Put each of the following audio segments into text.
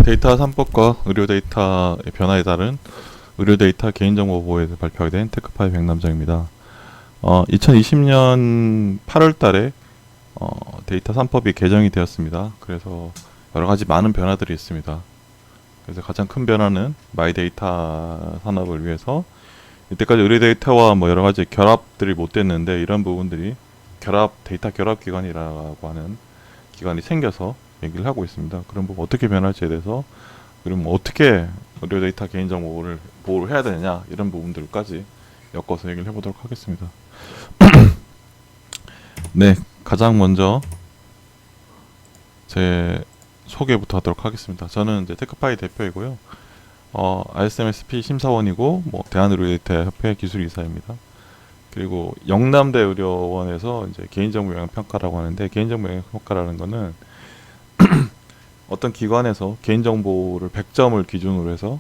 데이터 3법과 의료 데이터의 변화에 따른 의료 데이터 개인정보 보호에 대해서 발표하게 된 테크파이 백남정입니다. 2020년 8월 달에 데이터 3법이 개정이 되었습니다. 그래서 여러 가지 많은 변화들이 있습니다. 그래서 가장 큰 변화는 마이 데이터 산업을 위해서 이때까지 의료 데이터와 뭐 여러 가지 결합들이 못 됐는데 이런 부분들이 데이터 결합 기관이라고 하는 기관이 생겨서 얘기를 하고 있습니다. 그럼 뭐 어떻게 변할지에 대해서 그럼 뭐 어떻게 의료 데이터 개인정보를 보호를 해야 되느냐 이런 부분들까지 엮어서 얘기를 해보도록 하겠습니다. 네, 가장 먼저 제 소개부터 하도록 하겠습니다. 저는 이제 테크파이 대표이고요. RSMSP 심사원이고 뭐 대한의료데이터 협회 기술이사입니다. 그리고 영남대 의료원에서 이제 개인정보 영향 평가라고 하는데 개인정보 영향 평가라는 거는 어떤 기관에서 개인정보를 100점을 기준으로 해서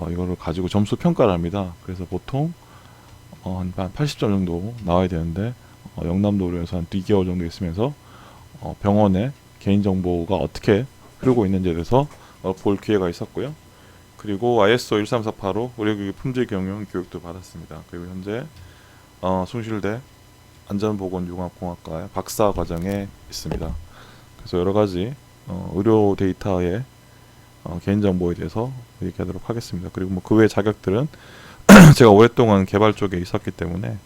이거를 가지고 점수 평가를 합니다. 그래서 보통 한 80점 정도 나와야 되는데 영남도 의료에서 한 2개월 정도 있으면서 병원의 개인정보가 어떻게 흐르고 있는지에 대해서 볼 기회가 있었고요. 그리고 ISO 13485 의료기기 품질 경영 교육도 받았습니다. 그리고 현재 숭실대 안전보건융합공학과의 박사 과정에 있습니다. 그래서 여러 가지 의료 데이터의 개인정보에 대해서 얘기하도록 하겠습니다. 그리고 뭐 그 외 자격들은 제가 오랫동안 개발 쪽에 있었기 때문에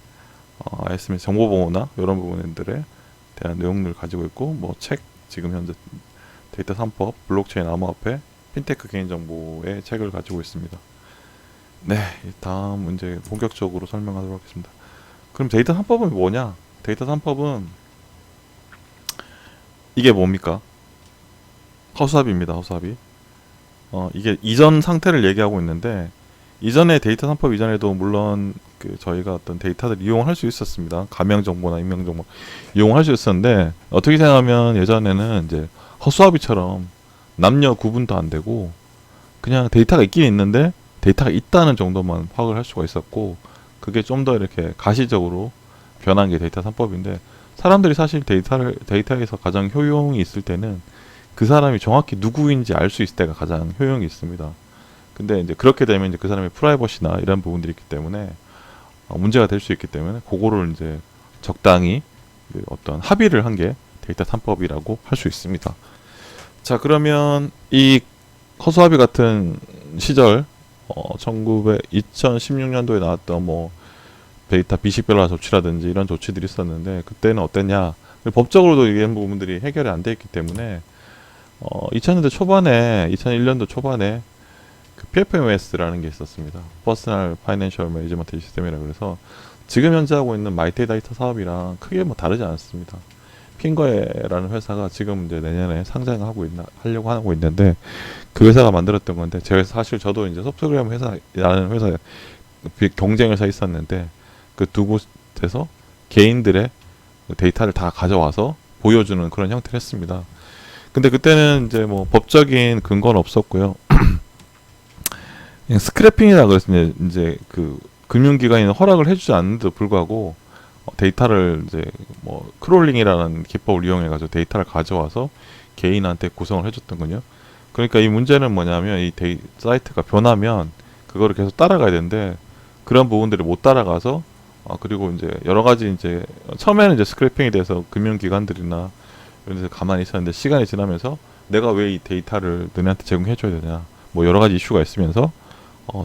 ISMS 정보보호나 이런 부분들에 대한 내용을 가지고 있고 뭐 책 지금 현재 데이터 3법, 블록체인 암호화폐, 핀테크 개인정보의 책을 가지고 있습니다. 네, 다음 문제 본격적으로 설명하도록 하겠습니다. 그럼 데이터 3법은 뭐냐? 데이터 3법은 이게 뭡니까? 허수아비입니다. 허수아비. 이게 이전 상태를 얘기하고 있는데 이전에 데이터 3법 이전에도 물론 저희가 어떤 데이터를 이용할 수 있었습니다. 가명 정보나 인명 정보 이용할 수 있었는데 어떻게 생각하면 예전에는 이제 허수아비처럼 남녀 구분도 안 되고 그냥 데이터가 있긴 있는데 데이터가 있다는 정도만 파악을 할 수가 있었고 그게 좀 더 이렇게 가시적으로 변한 게 데이터 3법인데 사람들이 사실 데이터에서 가장 효용이 있을 때는 그 사람이 정확히 누구인지 알 수 있을 때가 가장 효용이 있습니다. 근데 이제 그렇게 되면 이제 그 사람의 프라이버시나 이런 부분들이 있기 때문에 문제가 될 수 있기 때문에 그거를 이제 적당히 어떤 합의를 한 게 데이터 3법이라고 할 수 있습니다. 자, 그러면 이 허수아비 같은 시절 2016년도에 나왔던 뭐 데이터 비식별화 조치라든지 이런 조치들이 있었는데 그때는 어땠냐? 법적으로도 이런 부분들이 해결이 안 돼 있기 때문에 2000년대 초반에 2001년도 초반에 그 PFMS라는 게 있었습니다. 퍼스널 파이낸셜 매니지먼트 시스템이라고 그래서 지금 현재 하고 있는 마이데이터 사업이랑 크게 뭐 다르지 않습니다. 핑거에라는 회사가 지금 이제 내년에 하려고 하고 있는데 그 회사가 만들었던 건데 제가 사실 저도 이제 소프트웨어 회사라는 회사에 경쟁 회사 있었는데 그 두 곳에서 개인들의 데이터를 다 가져와서 보여주는 그런 형태를 했습니다. 근데 그때는 이제 뭐 법적인 근거는 없었고요. 그냥 스크래핑이라 그래서 이제 그 금융기관이 허락을 해주지 않는데도 불구하고 데이터를 이제 뭐 크롤링이라는 기법을 이용해가지고 데이터를 가져와서 개인한테 구성을 해줬던군요. 그러니까 이 문제는 뭐냐면 이 사이트가 변하면 그거를 계속 따라가야 되는데 그런 부분들을 못 따라가서 그리고 이제 여러 가지 이제 처음에는 이제 스크래핑에 대해서 금융기관들이나 이런 데서 가만히 있었는데 시간이 지나면서 내가 왜 이 데이터를 너네한테 제공해줘야 되냐 뭐 여러 가지 이슈가 있으면서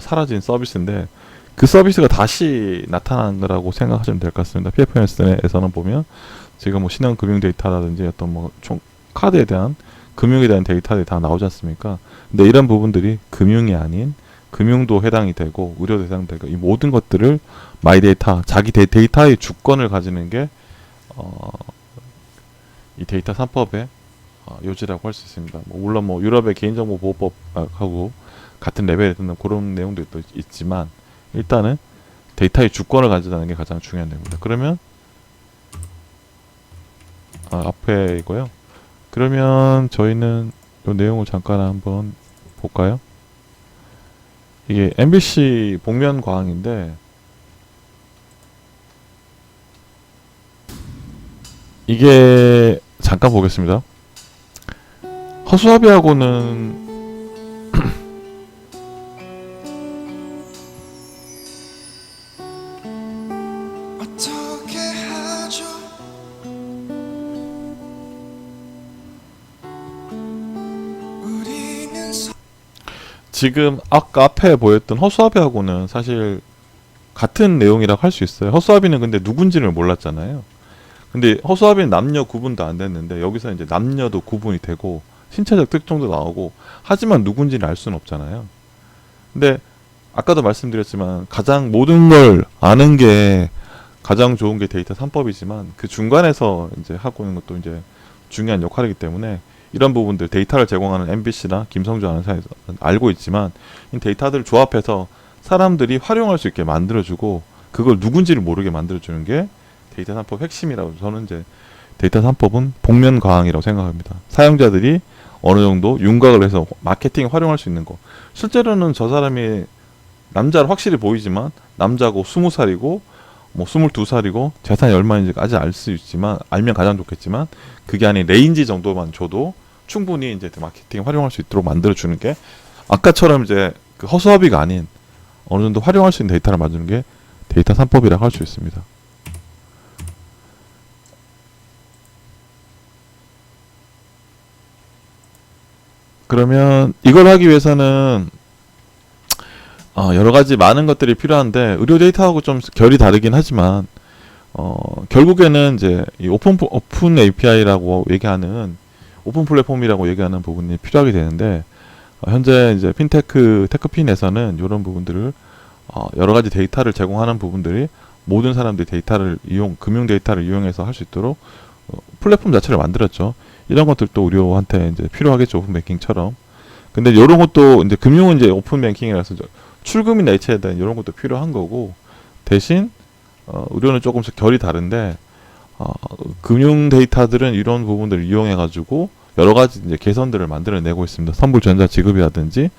사라진 서비스인데 그 서비스가 다시 나타난 거라고 생각하시면 될 것 같습니다. PFMS에서는 보면 지금 뭐 신용 금융 데이터라든지 어떤 뭐 총 카드에 대한 금융에 대한 데이터들이 다 나오지 않습니까? 근데 이런 부분들이 금융이 아닌 금융도 해당이 되고 의료도 해당되고 이 모든 것들을 마이 데이터 자기 데이터의 주권을 가지는 게 이 데이터 3법의 요지라고 할 수 있습니다. 뭐 물론 뭐 유럽의 개인정보 보호법하고 같은 레벨에 드는 그런 내용도 있지만 일단은 데이터의 주권을 가진다는 게 가장 중요한 내용입니다. 그러면 앞에이고요. 그러면 저희는 이 내용을 잠깐 한번 볼까요? 이게 MBC 복면 과항인데 이게 잠깐 보겠습니다. 허수아비하고는 지금 아까 앞에 보였던 허수아비하고는 사실 같은 내용이라고 할 수 있어요. 허수아비는 근데 누군지를 몰랐잖아요. 근데 허수아비는 남녀 구분도 안 됐는데 여기서 이제 남녀도 구분이 되고 신체적 특징도 나오고 하지만 누군지를 알 수는 없잖아요. 근데 아까도 말씀드렸지만 가장 모든 걸 아는 게 가장 좋은 게 데이터 3법이지만 그 중간에서 이제 하고 있는 것도 이제 중요한 역할이기 때문에 이런 부분들 데이터를 제공하는 MBC나 김성주 아나운서에서 알고 있지만 이 데이터들을 조합해서 사람들이 활용할 수 있게 만들어주고 그걸 누군지를 모르게 만들어주는 게 데이터 3법 핵심이라고 저는 이제 데이터 3법은 복면가왕이라고 생각합니다. 사용자들이 어느 정도 윤곽을 해서 마케팅에 활용할 수 있는 거. 실제로는 저 사람이 남자로 확실히 보이지만 남자고 20살이고 뭐 22살이고 재산이 얼마인지까지 알 수 있지만 알면 가장 좋겠지만 그게 아닌 레인지 정도만 줘도 충분히 이제 마케팅에 활용할 수 있도록 만들어 주는 게 아까처럼 이제 그 허수아비가 아닌 어느 정도 활용할 수 있는 데이터를 만드는 게 데이터 3법이라고 할 수 있습니다. 그러면 이걸 하기 위해서는 여러 가지 많은 것들이 필요한데 의료 데이터하고 좀 결이 다르긴 하지만 결국에는 이제 이 오픈 API라고 얘기하는 오픈 플랫폼이라고 얘기하는 부분이 필요하게 되는데 현재 이제 핀테크 테크핀에서는 이런 부분들을 여러 가지 데이터를 제공하는 부분들이 모든 사람들이 데이터를 금융 데이터를 이용해서 할 수 있도록 플랫폼 자체를 만들었죠. 이런 것들도 의료한테 이제 필요하겠죠. 오픈 뱅킹처럼. 근데 이런 것도 이제 금융은 이제 오픈 뱅킹이라서 출금이나 이체에 대한 이런 것도 필요한 거고 대신 의료는 조금씩 결이 다른데 금융 데이터들은 이런 부분들을 이용해 가지고 여러 가지 이제 개선들을 만들어내고 있습니다. 선불 전자 지급이라든지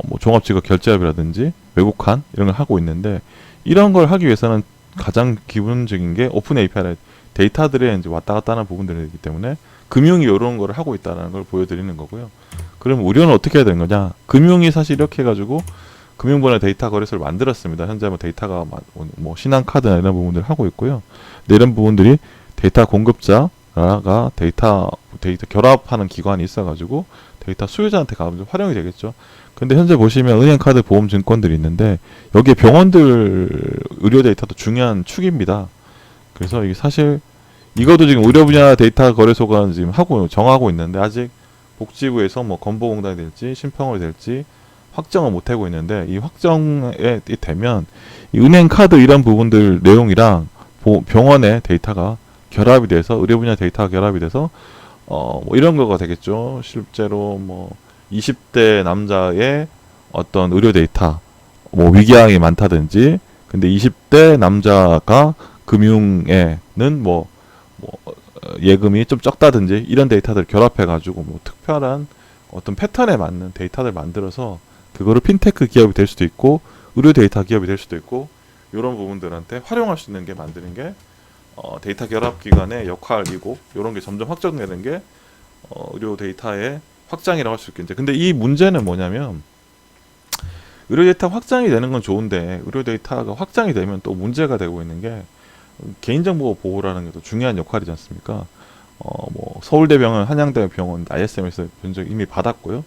뭐 종합 지급 결제압이라든지 외국환 이런 걸 하고 있는데 이런 걸 하기 위해서는 가장 기본적인 게 오픈 API 데이터들의 이제 왔다 갔다 하는 부분들이기 때문에 금융이 이런 걸 하고 있다는 걸 보여드리는 거고요. 그럼 의료는 어떻게 해야 되는 거냐? 금융이 사실 이렇게 해가지고 금융분야 데이터 거래소를 만들었습니다. 현재 뭐 데이터가 뭐 신한카드나 이런 부분들을 하고 있고요. 근데 이런 부분들이 데이터 공급자가 데이터 결합하는 기관이 있어가지고 데이터 수요자한테 가면 활용이 되겠죠. 근데 현재 보시면 은행카드, 보험증권들이 있는데 여기에 병원들 의료 데이터도 중요한 축입니다. 그래서 이게 사실 이것도 지금 의료 분야 데이터 거래소가 지금 정하고 있는데 아직 복지부에서 뭐 건보공단이 될지 심평원이 될지 확정을 못 하고 있는데 이 확정이 되면 이 은행 카드 이런 부분들 내용이랑 병원의 데이터가 결합이 돼서 의료 분야 데이터가 결합이 돼서 뭐 이런 거가 되겠죠. 실제로 뭐 20대 남자의 어떤 의료 데이터 뭐 위궤양이 많다든지 근데 20대 남자가 금융에는 뭐 예금이 좀 적다든지 이런 데이터들 결합해 가지고 뭐 특별한 어떤 패턴에 맞는 데이터를 만들어서 그거를 핀테크 기업이 될 수도 있고 의료 데이터 기업이 될 수도 있고 이런 부분들한테 활용할 수 있는 게 만드는 게 데이터 결합 기관의 역할이고 이런 게 점점 확정되는 게 의료 데이터의 확장이라고 할 수 있겠는데 근데 이 문제는 뭐냐면 의료 데이터 확장이 되는 건 좋은데 의료 데이터가 확장이 되면 또 문제가 되고 있는 게 개인정보 보호라는 게 더 중요한 역할이지 않습니까? 뭐 서울대병원, 한양대병원, ISMS 견적 이미 받았고요.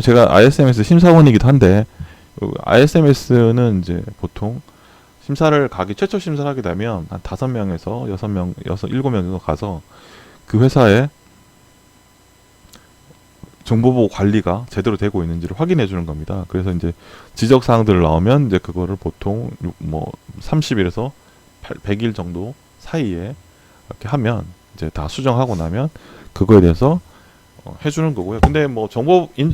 제가 ISMS 심사원이기도 한데 ISMS는 이제 보통 최초 심사를 하게 되면 한 5명에서 6명, 7명 정도 가서 그 회사에 정보보호 관리가 제대로 되고 있는지를 확인해 주는 겁니다. 그래서 이제 지적 사항들 나오면 이제 그거를 보통 뭐 30일에서 100일 정도 사이에 이렇게 하면 이제 다 수정하고 나면 그거에 대해서 해주는 거고요. 근데 뭐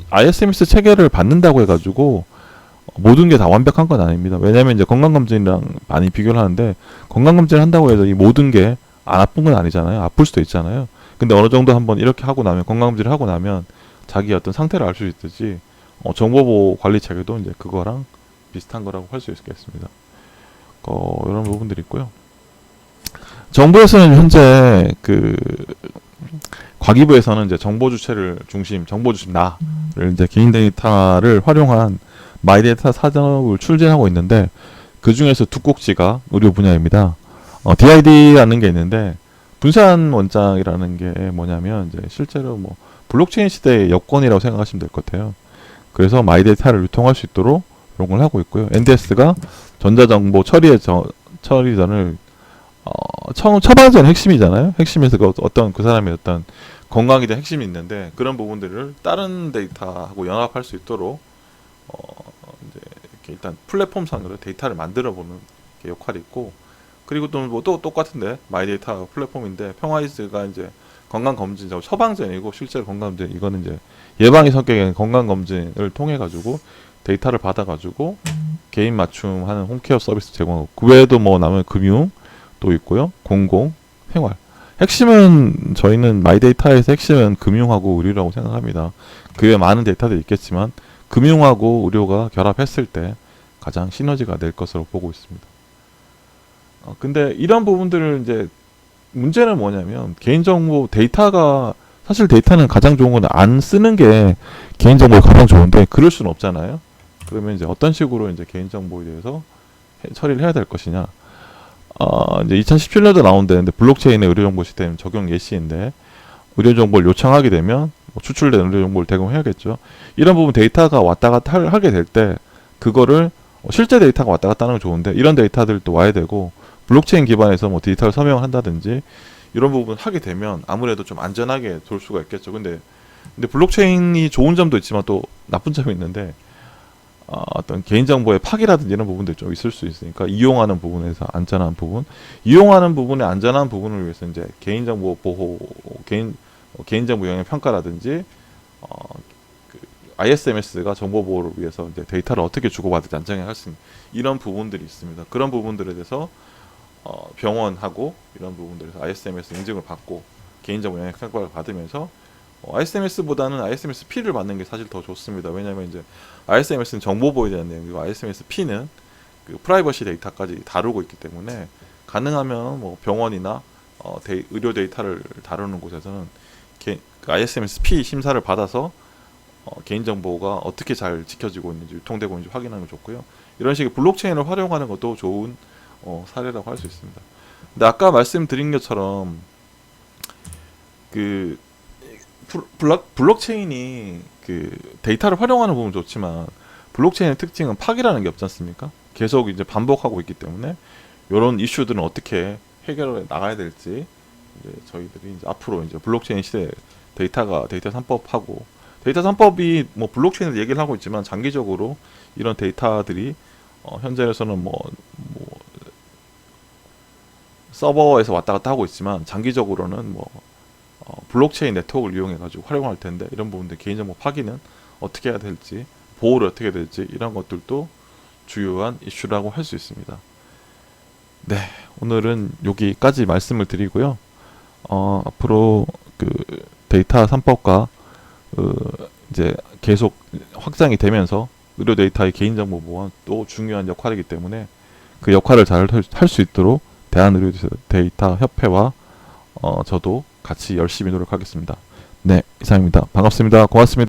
ISMS 체계를 받는다고 해가지고 모든 게 다 완벽한 건 아닙니다. 왜냐면 이제 건강검진이랑 많이 비교를 하는데 건강검진을 한다고 해서 이 모든 게 안 아픈 건 아니잖아요. 아플 수도 있잖아요. 근데 어느 정도 한번 이렇게 하고 나면 건강검진을 하고 나면 자기 어떤 상태를 알 수 있듯이 정보보호 관리 체계도 이제 그거랑 비슷한 거라고 할 수 있겠습니다. 이런 부분들이 있고요. 정부에서는 현재 과기부에서는 이제 정보 주체를 정보 주체 나를 이제 개인 데이터를 활용한 마이데이터 사업을 추진하고 있는데 그 중에서 두 꼭지가 의료 분야입니다. DID라는 게 있는데 분산 원장이라는 게 뭐냐면 이제 실제로 뭐 블록체인 시대의 여권이라고 생각하시면 될 것 같아요. 그래서 마이데이터를 유통할 수 있도록 이런 걸 하고 있고요. NDS가 전자정보 처리전을 처방전 핵심이잖아요. 핵심에서 어떤 그 사람의 어떤 건강에 대한 핵심이 있는데 그런 부분들을 다른 데이터하고 연합할 수 있도록 이제 이렇게 일단 플랫폼상으로 데이터를 만들어보는 역할이 있고, 그리고 또 뭐 또 똑같은데 마이데이터 플랫폼인데 평화이즈가 이제 건강검진, 처방전이고 실제로 건강검진, 이거는 이제 예방의 성격의 건강검진을 통해 가지고 데이터를 받아 가지고 개인 맞춤하는 홈케어 서비스 제공하고, 그 외에도 뭐 남은 금융 또 있고요, 공공, 생활. 핵심은 저희는 마이데이터에서 핵심은 금융하고 의료라고 생각합니다. 그 외에 많은 데이터들이 있겠지만 금융하고 의료가 결합했을 때 가장 시너지가 될 것으로 보고 있습니다. 근데 이런 부분들을 이제 문제는 뭐냐면 개인정보 데이터가, 사실 데이터는 가장 좋은 건 안 쓰는 게 개인정보에 가장 좋은데 그럴 수는 없잖아요. 그러면 이제 어떤 식으로 이제 개인정보에 대해서 처리를 해야 될 것이냐. 이제 2017년도 나온다는데 블록체인의 의료정보 시스템 적용 예시인데, 의료정보를 요청하게 되면 추출된 의료정보를 제공해야겠죠. 이런 부분 데이터가 왔다 갔다 하게 될 때 그거를 실제 데이터가 왔다 갔다 하는 건 좋은데 이런 데이터들도 와야 되고, 블록체인 기반에서 뭐 데이터를 서명을 한다든지 이런 부분 하게 되면 아무래도 좀 안전하게 돌 수가 있겠죠. 근데 블록체인이 좋은 점도 있지만 또 나쁜 점이 있는데, 어떤 개인정보의 파기라든지 이런 부분들이 좀 있을 수 있으니까 이용하는 부분에서 안전한 부분, 이용하는 부분의 안전한 부분을 위해서 이제 개인정보 보호, 개인정보 영향 평가라든지 그 ISMS가 정보 보호를 위해서 이제 데이터를 어떻게 주고받을지 안정할 수 있는 이런 부분들이 있습니다. 그런 부분들에 대해서 병원하고 이런 부분들에서 ISMS 인증을 받고 개인정보 영향 평가를 받으면서 ISMS보다는 ISMS-P를 받는 게 사실 더 좋습니다. 왜냐하면 이제 ISMS는 정보 보호에 대한 내용이고 ISMS-P는 그 프라이버시 데이터까지 다루고 있기 때문에 가능하면 뭐 병원이나 의료 데이터를 다루는 곳에서는 그 ISMS-P 심사를 받아서 개인정보가 어떻게 잘 지켜지고 있는지, 유통되고 있는지 확인하는 게 좋고요. 이런 식의 블록체인을 활용하는 것도 좋은 사례라고 할 수 있습니다. 근데 아까 말씀드린 것처럼 그 블록체인이 그 데이터를 활용하는 부분 좋지만 블록체인의 특징은 파기라는 게 없지 않습니까? 계속 이제 반복하고 있기 때문에 이런 이슈들은 어떻게 해결해 나가야 될지 이제 저희들이 이제 앞으로 이제 블록체인 시대 데이터 3법이 뭐 블록체인에서 얘기를 하고 있지만 장기적으로 이런 데이터들이 현재에서는 뭐 서버에서 왔다 갔다 하고 있지만 장기적으로는 뭐 블록체인 네트워크를 이용해 가지고 활용할 텐데, 이런 부분들 개인정보 파기는 어떻게 해야 될지, 보호를 어떻게 해야 될지 이런 것들도 주요한 이슈라고 할 수 있습니다. 네, 오늘은 여기까지 말씀을 드리고요. 앞으로 그 데이터 3법과 이제 계속 확장이 되면서 의료 데이터의 개인정보 보호는 또 중요한 역할이기 때문에 그 역할을 잘 할 수 있도록 대한의료 데이터 협회와 저도 같이 열심히 노력하겠습니다. 네, 이상입니다. 반갑습니다. 고맙습니다.